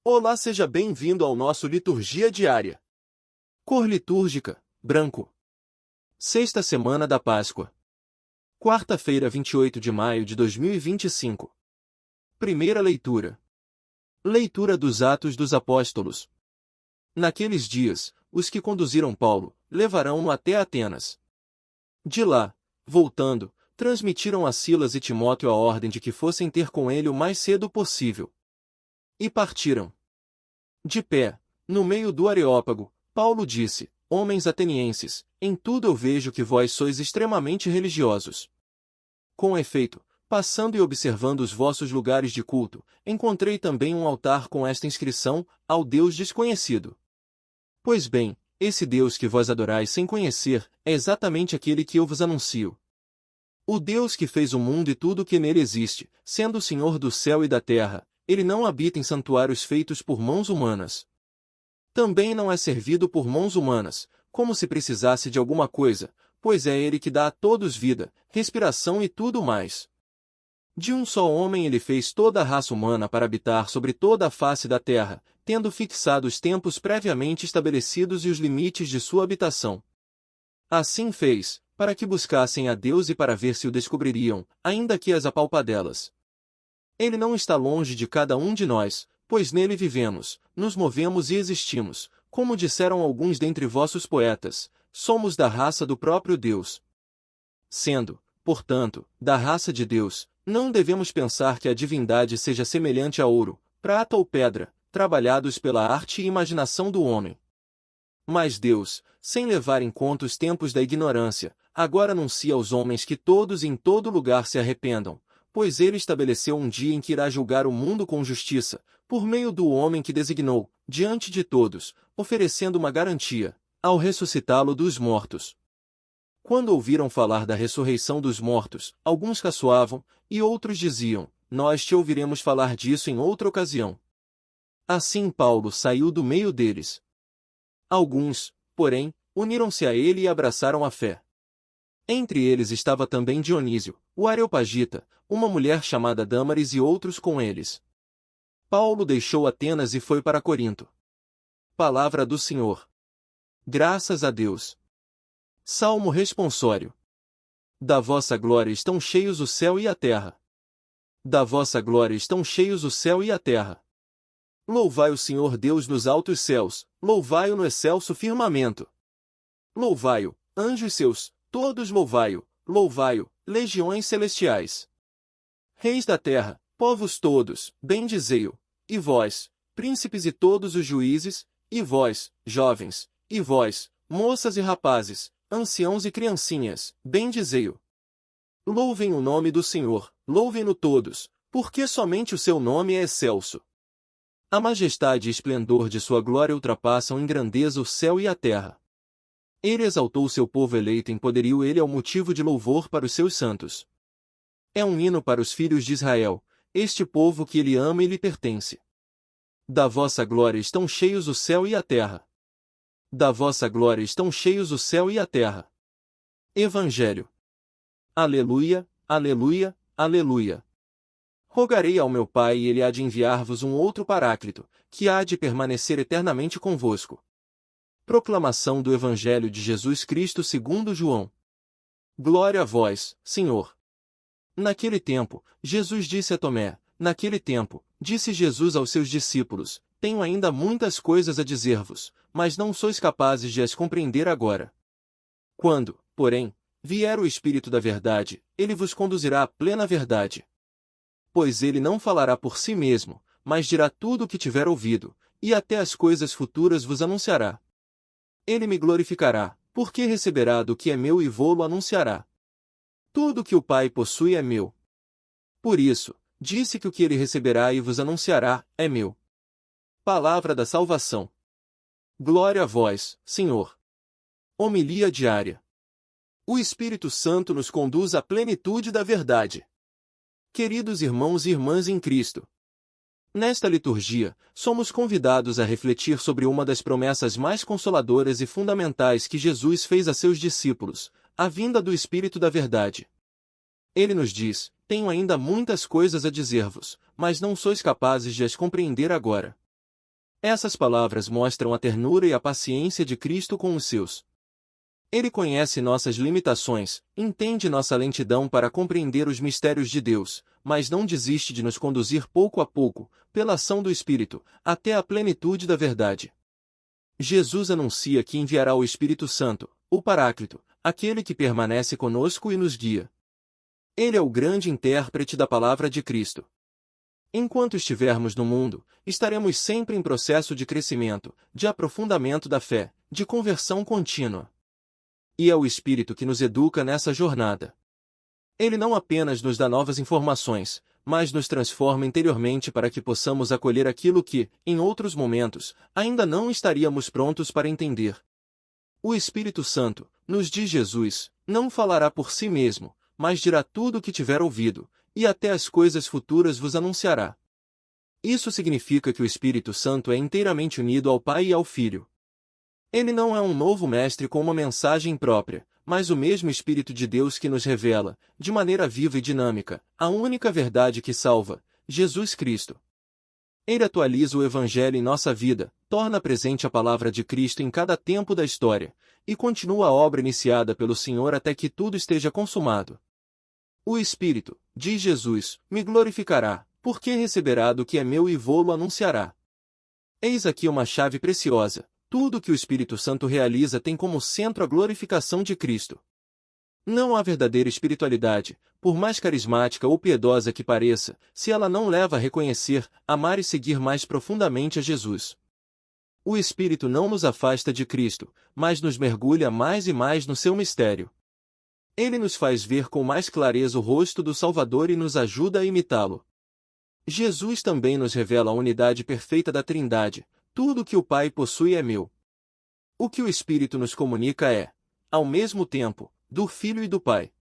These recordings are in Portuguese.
Olá, seja bem-vindo ao nosso Liturgia Diária. Cor litúrgica, branco. Sexta semana da Páscoa. Quarta-feira, 28 de maio de 2025. Primeira leitura. Leitura dos Atos dos Apóstolos. Naqueles dias, os que conduziram Paulo, levarão-no até Atenas. De lá, voltando, transmitiram a Silas e Timóteo a ordem de que fossem ter com ele o mais cedo possível. E partiram. De pé, no meio do Areópago, Paulo disse: Homens atenienses, em tudo eu vejo que vós sois extremamente religiosos. Com efeito, passando e observando os vossos lugares de culto, encontrei também um altar com esta inscrição: Ao Deus desconhecido. Pois bem, esse Deus que vós adorais sem conhecer, é exatamente aquele que eu vos anuncio. O Deus que fez o mundo e tudo o que nele existe, sendo o Senhor do céu e da terra, ele não habita em santuários feitos por mãos humanas. Também não é servido por mãos humanas, como se precisasse de alguma coisa, pois é ele que dá a todos vida, respiração e tudo mais. De um só homem ele fez toda a raça humana para habitar sobre toda a face da terra, tendo fixado os tempos previamente estabelecidos e os limites de sua habitação. Assim fez, para que buscassem a Deus e para ver se o descobririam, ainda que as apalpadelas. Ele não está longe de cada um de nós, pois nele vivemos, nos movemos e existimos, como disseram alguns dentre vossos poetas, somos da raça do próprio Deus. Sendo, portanto, da raça de Deus, não devemos pensar que a divindade seja semelhante a ouro, prata ou pedra, trabalhados pela arte e imaginação do homem. Mas Deus, sem levar em conta os tempos da ignorância, agora anuncia aos homens que todos e em todo lugar se arrependam, pois ele estabeleceu um dia em que irá julgar o mundo com justiça, por meio do homem que designou, diante de todos, oferecendo uma garantia, ao ressuscitá-lo dos mortos. Quando ouviram falar da ressurreição dos mortos, alguns caçoavam, e outros diziam: Nós te ouviremos falar disso em outra ocasião. Assim Paulo saiu do meio deles. Alguns, porém, uniram-se a ele e abraçaram a fé. Entre eles estava também Dionísio, o Areopagita, uma mulher chamada Dâmaris e outros com eles. Paulo deixou Atenas e foi para Corinto. Palavra do Senhor. Graças a Deus. Salmo responsório. Da vossa glória estão cheios o céu e a terra. Da vossa glória estão cheios o céu e a terra. Louvai o Senhor Deus nos altos céus, louvai-o no excelso firmamento. Louvai-o, anjos seus, todos louvai-o, louvai-o, legiões celestiais. Reis da terra, povos todos, bendizei-o, e vós, príncipes e todos os juízes, e vós, jovens, e vós, moças e rapazes, anciãos e criancinhas, bendizei-o. Louvem o nome do Senhor, louvem-no todos, porque somente o seu nome é excelso. A majestade e esplendor de sua glória ultrapassam em grandeza o céu e a terra. Ele exaltou seu povo eleito em poderio, ele é o motivo de louvor para os seus santos. É um hino para os filhos de Israel, este povo que ele ama e lhe pertence. Da vossa glória estão cheios o céu e a terra. Da vossa glória estão cheios o céu e a terra. Evangelho. Aleluia, aleluia, aleluia. Rogarei ao meu Pai e ele há de enviar-vos um outro Paráclito, que há de permanecer eternamente convosco. Proclamação do Evangelho de Jesus Cristo segundo João. Glória a vós, Senhor. Naquele tempo, Jesus disse a Tomé, disse Jesus aos seus discípulos: Tenho ainda muitas coisas a dizer-vos, mas não sois capazes de as compreender agora. Quando, porém, vier o Espírito da verdade, ele vos conduzirá à plena verdade. Pois ele não falará por si mesmo, mas dirá tudo o que tiver ouvido, e até as coisas futuras vos anunciará. Ele me glorificará, porque receberá do que é meu e vô-lo anunciará. Tudo o que o Pai possui é meu. Por isso, disse que o que ele receberá e vos anunciará, é meu. Palavra da salvação. Glória a vós, Senhor. Homilia diária. O Espírito Santo nos conduz à plenitude da verdade. Queridos irmãos e irmãs em Cristo, nesta liturgia, somos convidados a refletir sobre uma das promessas mais consoladoras e fundamentais que Jesus fez a seus discípulos, a vinda do Espírito da verdade. Ele nos diz: Tenho ainda muitas coisas a dizer-vos, mas não sois capazes de as compreender agora. Essas palavras mostram a ternura e a paciência de Cristo com os seus. Ele conhece nossas limitações, entende nossa lentidão para compreender os mistérios de Deus, mas não desiste de nos conduzir pouco a pouco, pela ação do Espírito, até a plenitude da verdade. Jesus anuncia que enviará o Espírito Santo, o Paráclito, aquele que permanece conosco e nos guia. Ele é o grande intérprete da palavra de Cristo. Enquanto estivermos no mundo, estaremos sempre em processo de crescimento, de aprofundamento da fé, de conversão contínua. E é o Espírito que nos educa nessa jornada. Ele não apenas nos dá novas informações, mas nos transforma interiormente para que possamos acolher aquilo que, em outros momentos, ainda não estaríamos prontos para entender. O Espírito Santo, nos diz Jesus, não falará por si mesmo, mas dirá tudo o que tiver ouvido, e até as coisas futuras vos anunciará. Isso significa que o Espírito Santo é inteiramente unido ao Pai e ao Filho. Ele não é um novo mestre com uma mensagem própria, mas o mesmo Espírito de Deus que nos revela, de maneira viva e dinâmica, a única verdade que salva, Jesus Cristo. Ele atualiza o Evangelho em nossa vida, torna presente a palavra de Cristo em cada tempo da história, e continua a obra iniciada pelo Senhor até que tudo esteja consumado. O Espírito, diz Jesus, me glorificará, porque receberá do que é meu e vou-lo anunciará. Eis aqui uma chave preciosa. Tudo que o Espírito Santo realiza tem como centro a glorificação de Cristo. Não há verdadeira espiritualidade, por mais carismática ou piedosa que pareça, se ela não leva a reconhecer, amar e seguir mais profundamente a Jesus. O Espírito não nos afasta de Cristo, mas nos mergulha mais e mais no seu mistério. Ele nos faz ver com mais clareza o rosto do Salvador e nos ajuda a imitá-lo. Jesus também nos revela a unidade perfeita da Trindade. Tudo o que o Pai possui é meu. O que o Espírito nos comunica é, ao mesmo tempo, do Filho e do Pai.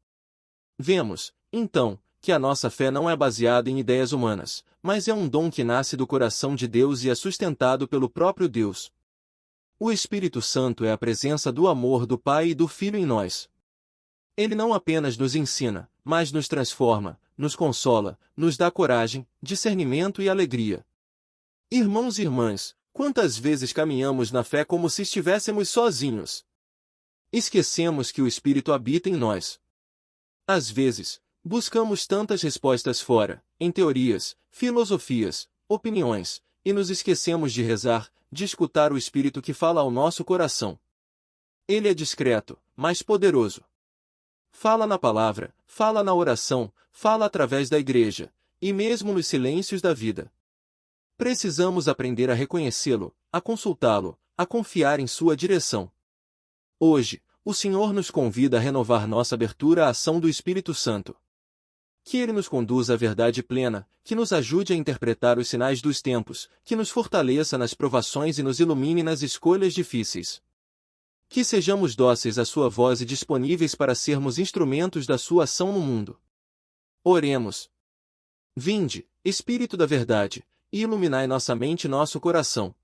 Vemos, então, que a nossa fé não é baseada em ideias humanas, mas é um dom que nasce do coração de Deus e é sustentado pelo próprio Deus. O Espírito Santo é a presença do amor do Pai e do Filho em nós. Ele não apenas nos ensina, mas nos transforma, nos consola, nos dá coragem, discernimento e alegria. Irmãos e irmãs, quantas vezes caminhamos na fé como se estivéssemos sozinhos? Esquecemos que o Espírito habita em nós. Às vezes, buscamos tantas respostas fora, em teorias, filosofias, opiniões, e nos esquecemos de rezar, de escutar o Espírito que fala ao nosso coração. Ele é discreto, mas poderoso. Fala na palavra, fala na oração, fala através da igreja, e mesmo nos silêncios da vida. Precisamos aprender a reconhecê-lo, a consultá-lo, a confiar em sua direção. Hoje, o Senhor nos convida a renovar nossa abertura à ação do Espírito Santo. Que ele nos conduza à verdade plena, que nos ajude a interpretar os sinais dos tempos, que nos fortaleça nas provações e nos ilumine nas escolhas difíceis. Que sejamos dóceis à sua voz e disponíveis para sermos instrumentos da sua ação no mundo. Oremos. Vinde, Espírito da verdade, e iluminai nossa mente e nosso coração.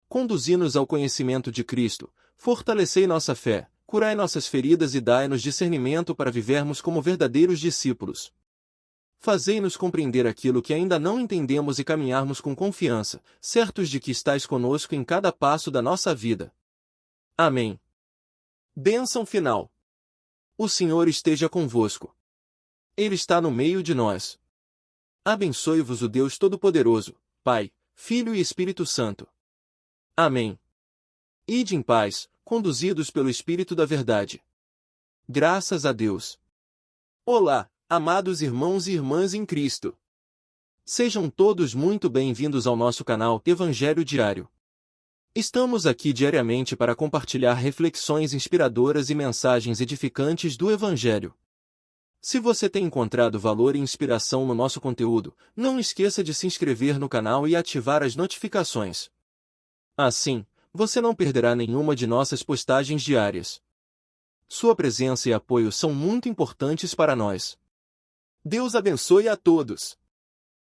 Conduzi-nos ao conhecimento de Cristo, fortalecei nossa fé, curai nossas feridas e dai-nos discernimento para vivermos como verdadeiros discípulos. Fazei-nos compreender aquilo que ainda não entendemos e caminharmos com confiança, certos de que estais conosco em cada passo da nossa vida. Amém. Bênção final. O Senhor esteja convosco. Ele está no meio de nós. Abençoe-vos o Deus Todo-Poderoso, Pai, Filho e Espírito Santo. Amém. Ide em paz, conduzidos pelo Espírito da Verdade. Graças a Deus. Olá, amados irmãos e irmãs em Cristo. Sejam todos muito bem-vindos ao nosso canal Evangelho Diário. Estamos aqui diariamente para compartilhar reflexões inspiradoras e mensagens edificantes do Evangelho. Se você tem encontrado valor e inspiração no nosso conteúdo, não esqueça de se inscrever no canal e ativar as notificações. Assim, você não perderá nenhuma de nossas postagens diárias. Sua presença e apoio são muito importantes para nós. Deus abençoe a todos.